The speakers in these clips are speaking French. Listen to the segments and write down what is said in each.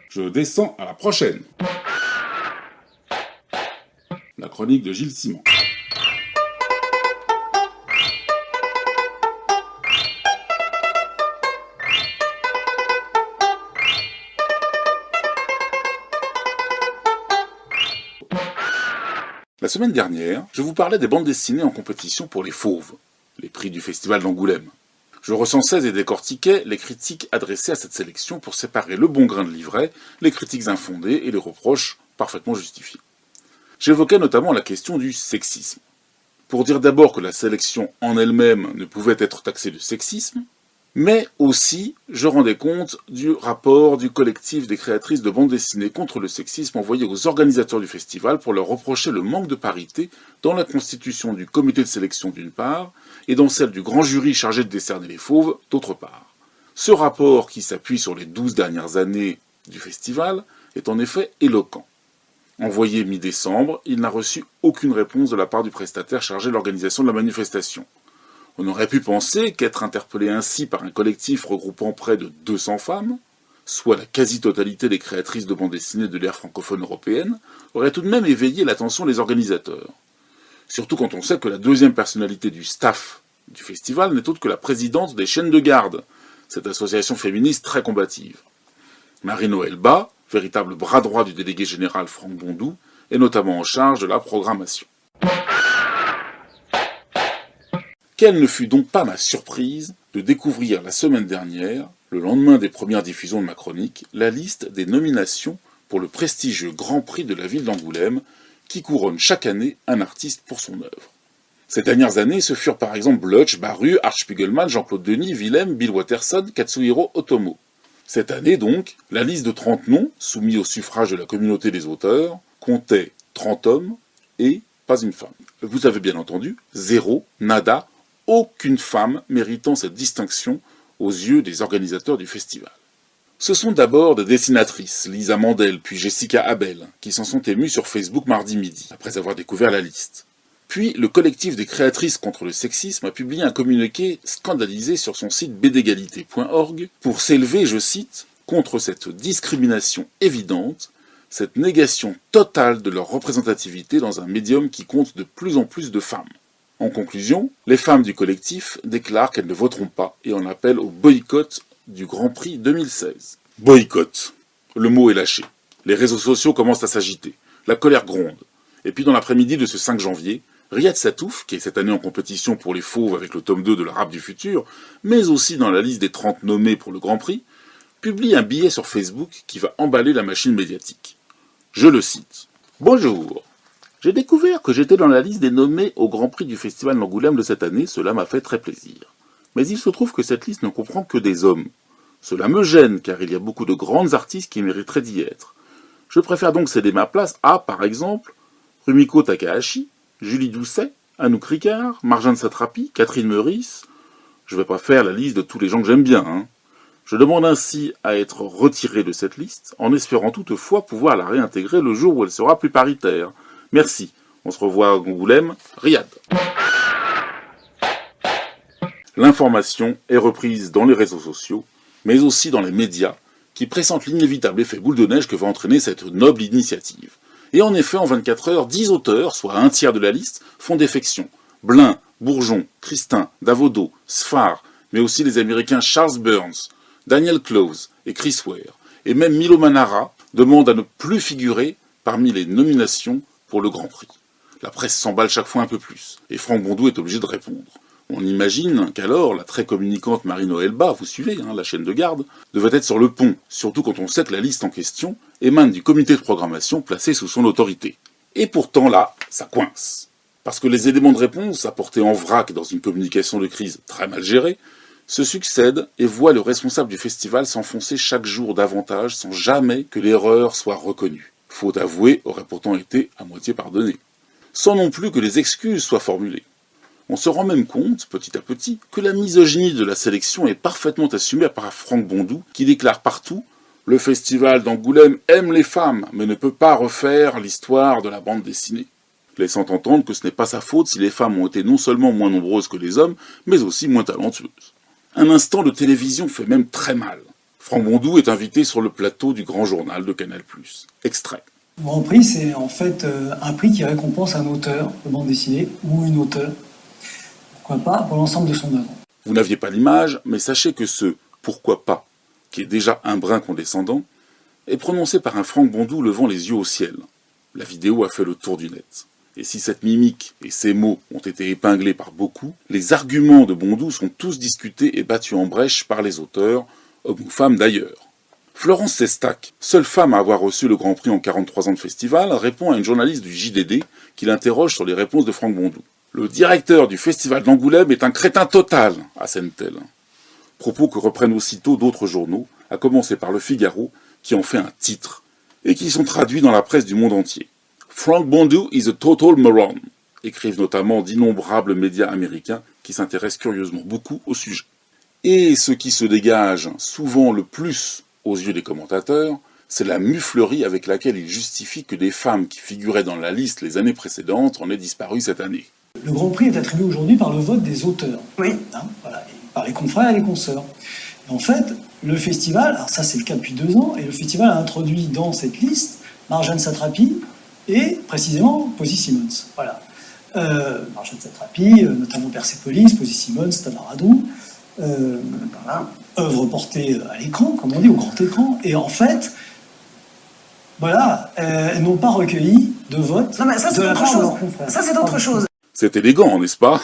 Je descends à la prochaine. La chronique de Gilles Simon. La semaine dernière, je vous parlais des bandes dessinées en compétition pour les Fauves, les prix du festival d'Angoulême. Je recensais et décortiquais les critiques adressées à cette sélection pour séparer le bon grain de l'ivraie, les critiques infondées et les reproches parfaitement justifiés. J'évoquais notamment la question du sexisme. Pour dire d'abord que la sélection en elle-même ne pouvait être taxée de sexisme, mais aussi je rendais compte du rapport du collectif des créatrices de bandes dessinées contre le sexisme envoyé aux organisateurs du festival pour leur reprocher le manque de parité dans la constitution du comité de sélection d'une part, et dans celle du grand jury chargé de décerner les fauves d'autre part. Ce rapport, qui s'appuie sur les 12 dernières années du festival, est en effet éloquent. Envoyé mi-décembre, il n'a reçu aucune réponse de la part du prestataire chargé de l'organisation de la manifestation. On aurait pu penser qu'être interpellé ainsi par un collectif regroupant près de 200 femmes, soit la quasi-totalité des créatrices de bandes dessinées de l'ère francophone européenne, aurait tout de même éveillé l'attention des organisateurs. Surtout quand on sait que la deuxième personnalité du staff du festival n'est autre que la présidente des Chaînes de Garde, cette association féministe très combative. Marie-Noëlle Bas, véritable bras droit du délégué général Franck Bondou, est notamment en charge de la programmation. Quelle ne fut donc pas ma surprise de découvrir la semaine dernière, le lendemain des premières diffusions de ma chronique, la liste des nominations pour le prestigieux Grand Prix de la ville d'Angoulême, qui couronne chaque année un artiste pour son œuvre. Ces dernières années, ce furent par exemple Blutch, Baru, Art Spiegelman, Jean-Claude Denis, Willem, Bill Watterson, Katsuhiro Otomo. Cette année donc, la liste de 30 noms, soumis au suffrage de la communauté des auteurs, comptait 30 hommes et pas une femme. Vous avez bien entendu, zéro, nada, aucune femme méritant cette distinction aux yeux des organisateurs du festival. Ce sont d'abord des dessinatrices, Lisa Mandel puis Jessica Abel, qui s'en sont émues sur Facebook mardi midi, après avoir découvert la liste. Puis, le collectif des créatrices contre le sexisme a publié un communiqué scandalisé sur son site bdégalité.org pour s'élever, je cite, contre cette discrimination évidente, cette négation totale de leur représentativité dans un médium qui compte de plus en plus de femmes. En conclusion, les femmes du collectif déclarent qu'elles ne voteront pas et en appellent au boycott du Grand Prix 2016. Boycott. Le mot est lâché. Les réseaux sociaux commencent à s'agiter. La colère gronde. Et puis dans l'après-midi de ce 5 janvier, Riyad Satouf, qui est cette année en compétition pour les fauves avec le tome 2 de la Rap du futur, mais aussi dans la liste des 30 nommés pour le Grand Prix, publie un billet sur Facebook qui va emballer la machine médiatique. Je le cite. Bonjour. J'ai découvert que j'étais dans la liste des nommés au Grand Prix du Festival d'Angoulême de cette année, cela m'a fait très plaisir. Mais il se trouve que cette liste ne comprend que des hommes. Cela me gêne, car il y a beaucoup de grandes artistes qui mériteraient d'y être. Je préfère donc céder ma place à, par exemple, Rumiko Takahashi, Julie Doucet, Anouk Ricard, Marjane Satrapi, Catherine Meurice. Je ne vais pas faire la liste de tous les gens que j'aime bien, hein. Je demande ainsi à être retiré de cette liste, en espérant toutefois pouvoir la réintégrer le jour où elle sera plus paritaire. Merci. On se revoit à Angoulême, Riyad. L'information est reprise dans les réseaux sociaux, mais aussi dans les médias, qui pressentent l'inévitable effet boule de neige que va entraîner cette noble initiative. Et en effet, en 24 heures, 10 auteurs, soit un tiers de la liste, font défection. Blin, Bourgeon, Christin, Davodo, Sfar, mais aussi les Américains Charles Burns, Daniel Clowes et Chris Ware, et même Milo Manara demandent à ne plus figurer parmi les nominations pour le Grand Prix. La presse s'emballe chaque fois un peu plus, et Franck Bondou est obligé de répondre. On imagine qu'alors la très communicante Marie-Noëlle Bas, vous suivez, la chaîne de garde, devait être sur le pont, surtout quand on sait que la liste en question émane du comité de programmation placé sous son autorité. Et pourtant là, ça coince. Parce que les éléments de réponse apportés en vrac dans une communication de crise très mal gérée se succèdent et voient le responsable du festival s'enfoncer chaque jour davantage sans jamais que l'erreur soit reconnue. Faute avouée aurait pourtant été à moitié pardonnée. Sans non plus que les excuses soient formulées. On se rend même compte, petit à petit, que la misogynie de la sélection est parfaitement assumée par Franck Bondou, qui déclare partout « Le festival d'Angoulême aime les femmes, mais ne peut pas refaire l'histoire de la bande dessinée », laissant entendre que ce n'est pas sa faute si les femmes ont été non seulement moins nombreuses que les hommes, mais aussi moins talentueuses. Un instant de télévision fait même très mal. Franck Bondou est invité sur le plateau du Grand Journal de Canal+. Extrait. Le Grand Prix, c'est en fait un prix qui récompense un auteur de bande dessinée ou une auteure, pourquoi pas, pour l'ensemble de son œuvre. Vous n'aviez pas l'image, mais sachez que ce « pourquoi pas », qui est déjà un brin condescendant, est prononcé par un Franck Bondou levant les yeux au ciel. La vidéo a fait le tour du net. Et si cette mimique et ces mots ont été épinglés par beaucoup, les arguments de Bondou sont tous discutés et battus en brèche par les auteurs, hommes ou femmes d'ailleurs. Florence Sestac, seule femme à avoir reçu le Grand Prix en 43 ans de festival, répond à une journaliste du JDD qui l'interroge sur les réponses de Franck Bondou. Le directeur du festival d'Angoulême est un crétin total, assène-t-elle. Propos que reprennent aussitôt d'autres journaux, à commencer par Le Figaro, qui en fait un titre, et qui sont traduits dans la presse du monde entier. Franck Bondou is a total moron, écrivent notamment d'innombrables médias américains qui s'intéressent curieusement beaucoup au sujet. Et ce qui se dégage souvent le plus aux yeux des commentateurs, c'est la muflerie avec laquelle il justifie que des femmes qui figuraient dans la liste les années précédentes en aient disparu cette année. Le Grand Prix est attribué aujourd'hui par le vote des auteurs, Oui. Voilà, et par les confrères et les consoeurs. Et en fait, le festival, alors ça c'est le cas depuis 2 ans, et le festival a introduit dans cette liste Marjane Satrapi et précisément Posy Simons. Voilà. Marjane Satrapi, notamment Persepolis, Posy Simons, Tamaradou, voilà. Œuvre portée à l'écran, comme on dit, au grand écran, et en fait, voilà, elles n'ont pas recueilli de vote. Non mais ça c'est autre chose. Ça c'est autre chose. C'est élégant, n'est-ce pas?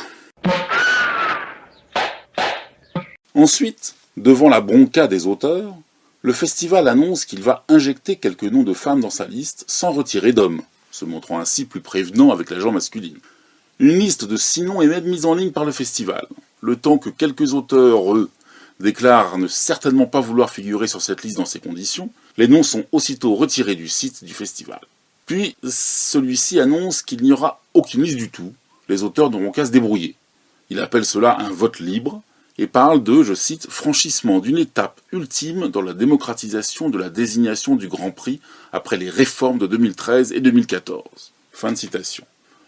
Ensuite, devant la bronca des auteurs, le festival annonce qu'il va injecter quelques noms de femmes dans sa liste sans retirer d'hommes, se montrant ainsi plus prévenant avec la genre masculine. Une liste de 6 noms est même mise en ligne par le festival, le temps que quelques auteurs, eux, déclarent ne certainement pas vouloir figurer sur cette liste dans ces conditions, les noms sont aussitôt retirés du site du festival. Puis, celui-ci annonce qu'il n'y aura aucune liste du tout, les auteurs n'auront qu'à se débrouiller. Il appelle cela un vote libre, et parle de, je cite, « franchissement d'une étape ultime dans la démocratisation de la désignation du Grand Prix après les réformes de 2013 et 2014 ». Fin de citation.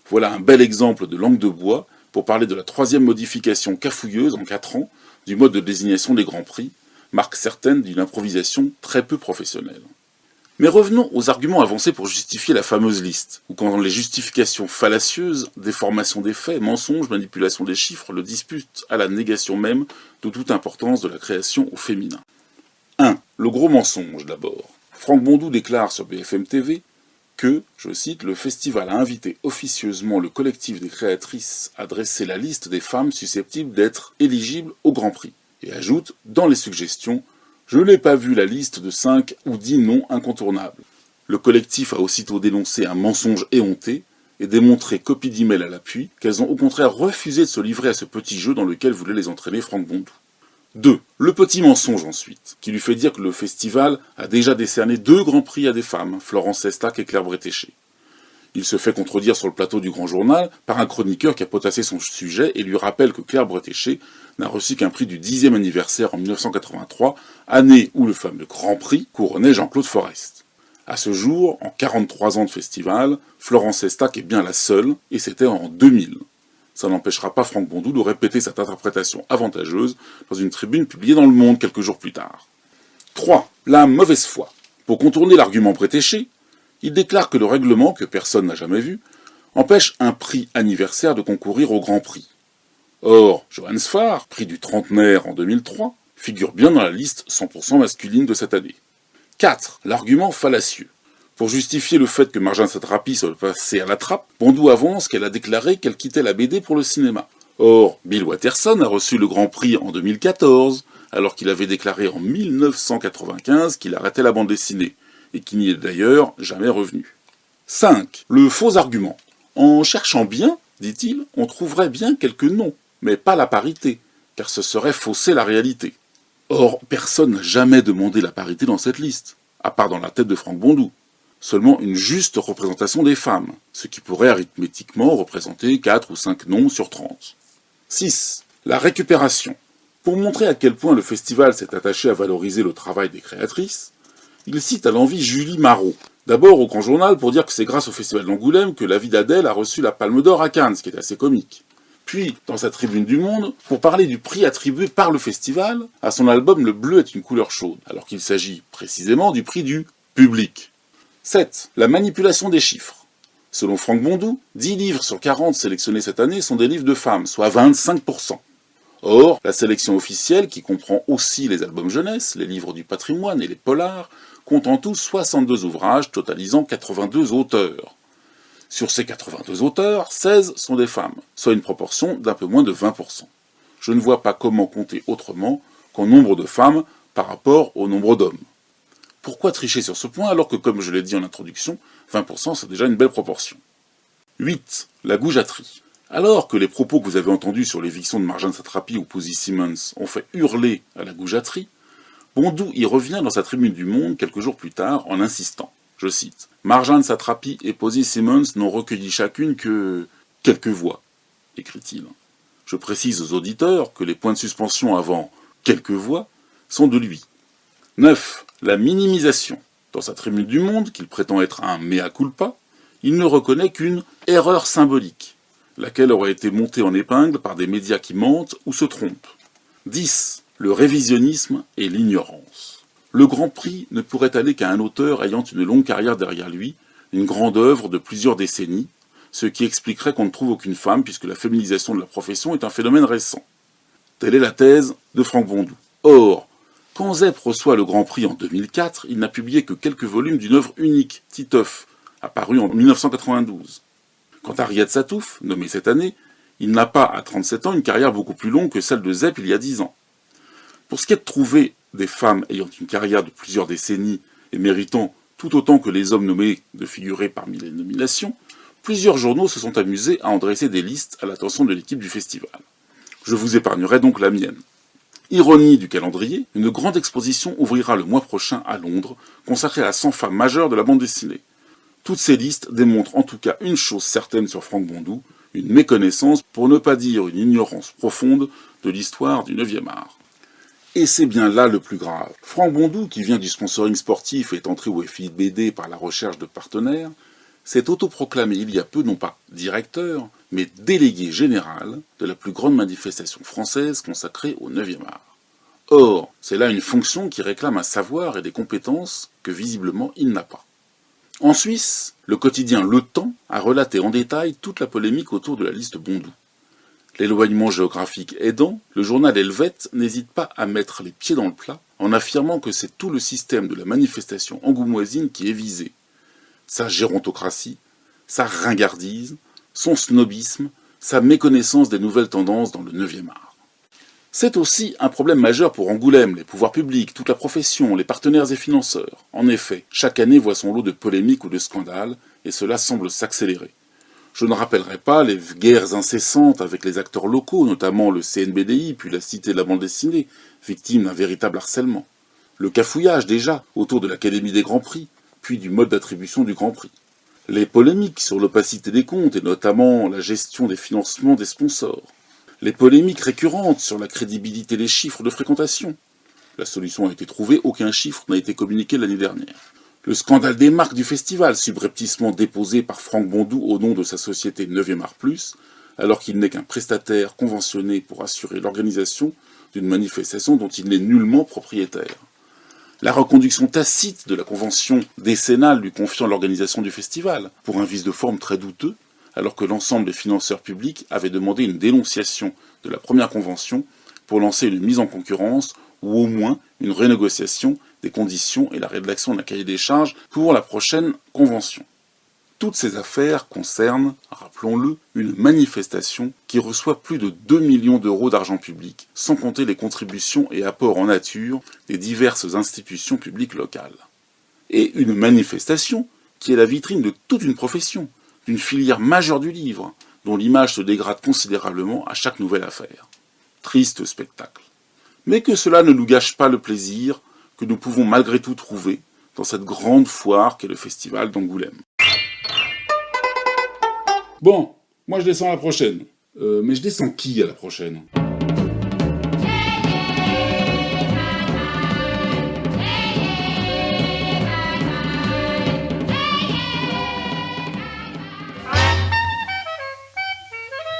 Voilà un bel exemple de langue de bois pour parler de la 3e modification cafouilleuse en 4 ans du mode de désignation des Grands Prix, marque certaine d'une improvisation très peu professionnelle. Mais revenons aux arguments avancés pour justifier la fameuse liste, où quand les justifications fallacieuses, déformation des faits, mensonges, manipulation des chiffres le disputent à la négation même de toute importance de la création au féminin. 1. Le gros mensonge d'abord. Franck Bondou déclare sur BFM TV que, je cite, « le festival a invité officieusement le collectif des créatrices à dresser la liste des femmes susceptibles d'être éligibles au Grand Prix », et ajoute, dans les suggestions, « je n'ai pas vu la liste de 5 ou 10 noms incontournables ». Le collectif a aussitôt dénoncé un mensonge éhonté et démontré, copie d'email à l'appui, qu'elles ont au contraire refusé de se livrer à ce petit jeu dans lequel voulait les entraîner Franck Bondou. 2. Le petit mensonge ensuite, qui lui fait dire que le festival a déjà décerné 2 grands prix à des femmes, Florence Sestac et Claire Bretéché. Il se fait contredire sur le plateau du Grand Journal par un chroniqueur qui a potassé son sujet et lui rappelle que Claire Bretéché n'a reçu qu'un prix du 10e anniversaire en 1983, année où le fameux Grand Prix couronnait Jean-Claude Forest. À ce jour, en 43 ans de festival, Florence Sestac est bien la seule, et c'était en 2000. Ça n'empêchera pas Franck Bondou de répéter cette interprétation avantageuse dans une tribune publiée dans Le Monde quelques jours plus tard. 3. La mauvaise foi. Pour contourner l'argument Bretéché, il déclare que le règlement, que personne n'a jamais vu, empêche un prix anniversaire de concourir au Grand Prix. Or, Johannes Farr, prix du trentenaire en 2003, figure bien dans la liste 100% masculine de cette année. 4. L'argument fallacieux. Pour justifier le fait que Marjane Satrapi soit passée à la trappe, Bondou avance qu'elle a déclaré qu'elle quittait la BD pour le cinéma. Or, Bill Watterson a reçu le Grand Prix en 2014, alors qu'il avait déclaré en 1995 qu'il arrêtait la bande dessinée, et qu'il n'y est d'ailleurs jamais revenu. 5. Le faux argument. En cherchant bien, dit-il, on trouverait bien quelques noms, mais pas la parité, car ce serait fausser la réalité. Or, personne n'a jamais demandé la parité dans cette liste, à part dans la tête de Franck Bondou. Seulement une juste représentation des femmes, ce qui pourrait arithmétiquement représenter 4 ou 5 noms sur 30. 6. La récupération. Pour montrer à quel point le festival s'est attaché à valoriser le travail des créatrices, il cite à l'envi Julie Marot, d'abord au Grand Journal pour dire que c'est grâce au festival d'Angoulême que La vie d'Adèle a reçu la Palme d'Or à Cannes, ce qui est assez comique. Puis, dans sa tribune du Monde, pour parler du prix attribué par le festival à son album Le bleu est une couleur chaude, alors qu'il s'agit précisément du prix du public. 7. La manipulation des chiffres. Selon Franck Bondou, 10 livres sur 40 sélectionnés cette année sont des livres de femmes, soit 25%. Or, la sélection officielle, qui comprend aussi les albums jeunesse, les livres du patrimoine et les polars, compte en tout 62 ouvrages totalisant 82 auteurs. Sur ces 82 auteurs, 16 sont des femmes, soit une proportion d'un peu moins de 20%. Je ne vois pas comment compter autrement qu'en nombre de femmes par rapport au nombre d'hommes. Pourquoi tricher sur ce point alors que, comme je l'ai dit en introduction, 20% c'est déjà une belle proportion. 8. La goujaterie. Alors que les propos que vous avez entendus sur l'éviction de Marjane Satrapi ou Posy Simons ont fait hurler à la goujaterie, Bondou y revient dans sa tribune du Monde quelques jours plus tard en insistant. Je cite, « Marjane Satrapi et Posy Simons n'ont recueilli chacune que quelques voix », écrit-il. Je précise aux auditeurs que les points de suspension avant « quelques voix » sont de lui. 9. La minimisation. Dans sa tribune du Monde, qu'il prétend être un mea culpa, il ne reconnaît qu'une « erreur symbolique », laquelle aurait été montée en épingle par des médias qui mentent ou se trompent. 10. Le révisionnisme et l'ignorance. Le Grand Prix ne pourrait aller qu'à un auteur ayant une longue carrière derrière lui, une grande œuvre de plusieurs décennies, ce qui expliquerait qu'on ne trouve aucune femme puisque la féminisation de la profession est un phénomène récent. Telle est la thèse de Franck Bondou. Or, quand Zep reçoit le Grand Prix en 2004, il n'a publié que quelques volumes d'une œuvre unique, Titeuf, apparue en 1992. Quant à Riyad Satouf, nommé cette année, il n'a pas, à 37 ans, une carrière beaucoup plus longue que celle de Zep il y a 10 ans. Pour ce qui est de trouver des femmes ayant une carrière de plusieurs décennies et méritant tout autant que les hommes nommés de figurer parmi les nominations, plusieurs journaux se sont amusés à en dresser des listes à l'attention de l'équipe du festival. Je vous épargnerai donc la mienne. Ironie du calendrier, une grande exposition ouvrira le mois prochain à Londres, consacrée à 100 femmes majeures de la bande dessinée. Toutes ces listes démontrent en tout cas une chose certaine sur Franck Bondou, une méconnaissance, pour ne pas dire une ignorance profonde, de l'histoire du 9e art. Et c'est bien là le plus grave. Franck Bondou, qui vient du sponsoring sportif et est entré au FIBD par la recherche de partenaires, s'est autoproclamé il y a peu non pas directeur, mais délégué général de la plus grande manifestation française consacrée au 9e art. Or, c'est là une fonction qui réclame un savoir et des compétences que visiblement il n'a pas. En Suisse, le quotidien Le Temps a relaté en détail toute la polémique autour de la liste Bondou. L'éloignement géographique aidant, le journal Helvète n'hésite pas à mettre les pieds dans le plat en affirmant que c'est tout le système de la manifestation angoumoisine qui est visé. Sa gérontocratie, sa ringardise, son snobisme, sa méconnaissance des nouvelles tendances dans le 9e art. C'est aussi un problème majeur pour Angoulême, les pouvoirs publics, toute la profession, les partenaires et financeurs. En effet, chaque année voit son lot de polémiques ou de scandales, et cela semble s'accélérer. Je ne rappellerai pas les guerres incessantes avec les acteurs locaux, notamment le CNBDI, puis la Cité de la bande dessinée, victime d'un véritable harcèlement. Le cafouillage déjà, autour de l'Académie des Grands Prix, puis du mode d'attribution du Grand Prix. Les polémiques sur l'opacité des comptes, et notamment la gestion des financements des sponsors. Les polémiques récurrentes sur la crédibilité des chiffres de fréquentation. La solution a été trouvée, aucun chiffre n'a été communiqué l'année dernière. Le scandale des marques du festival, subrepticement déposé par Franck Bondou au nom de sa société 9e Art Plus, alors qu'il n'est qu'un prestataire conventionné pour assurer l'organisation d'une manifestation dont il n'est nullement propriétaire. La reconduction tacite de la convention décennale lui confiant l'organisation du festival, pour un vice de forme très douteux, alors que l'ensemble des financeurs publics avaient demandé une dénonciation de la première convention pour lancer une mise en concurrence ou au moins une renégociation des conditions et la rédaction d'un cahier des charges pour la prochaine convention. Toutes ces affaires concernent, rappelons-le, une manifestation qui reçoit plus de 2 millions d'euros d'argent public, sans compter les contributions et apports en nature des diverses institutions publiques locales. Et une manifestation qui est la vitrine de toute une profession, d'une filière majeure du livre, dont l'image se dégrade considérablement à chaque nouvelle affaire. Triste spectacle. Mais que cela ne nous gâche pas le plaisir que nous pouvons malgré tout trouver dans cette grande foire qu'est le festival d'Angoulême. Bon, moi je descends à la prochaine. Mais je descends qui à la prochaine ?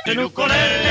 Et nous connaît